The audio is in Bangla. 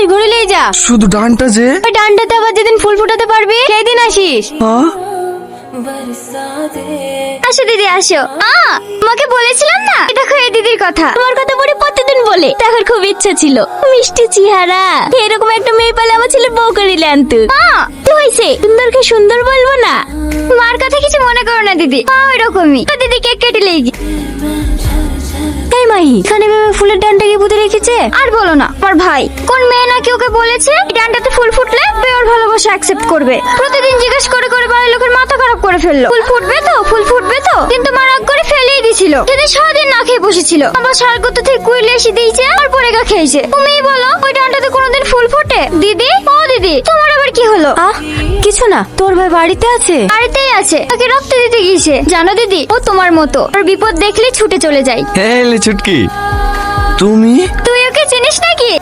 আসিস ঘুরিলেই যা। শুধু ডানটা যে। ওই ডানটাতে আবার যেদিন ফুল ফুটাতে পারবি সেই দিন আসিস। হ্যাঁ আসো দিদি আসো। তোমাকে বলেছিলাম না, দেখো এই দিদির কথা। তোমার কথা পরে প্রতিদিন বলে দেখার খুব ইচ্ছা ছিল। মিষ্টি চেহারা, এরকম একটা মেয়ে পেলে আমার ছেলে বউ করিলে আনতো। কি হয়েছে? সুন্দরকে সুন্দর বলবো না? মার কথা কিছু মনে করো না দিদি, ওইরকমই। দিদি কেক কেটে লেগে তাই মাই এখানে ভেবে ফুলের ডানটাকে পুঁতে রেখেছে। আর বলো না, আমার ভাই কোন মেয়ে নাকি ওকে বলেছে এই ডানটাতে ফুল ফুটলে ওর ভালোবাসা অ্যাকসেপ্ট করবে। প্রতিদিন জিজ্ঞেস করে করে বাড়ির লোকের মাথা খারাপ করে ফেললো। ফুল ফুটবে তো, ফুল ফুটবে তো, কিন্তু মা রাগ করে ফেলেই দিছিল। সেদিন সারাদিন না খেয়ে বসেছিল। আবার সারগত থেকে কুইলে এসে দিয়েছে আর পরে গা খেয়েছে। তুমিই বলো ওই ডানটাতে কোনোদিন ফুল ফোটে? দিদি ও দিদি, তোমার আবার কি হলো? কিছু না, তোর ভাই বাড়িতে আছে। বাড়িতেই আছে, তাকে রক্ত দিতে গিয়েছে। জানো দিদি, ও তোমার মতো, ওর বিপদ দেখলে ছুটে চলে যায়। হ্যাঁ চুটকি, তুমি তুই ওকে চিনিস নাকি?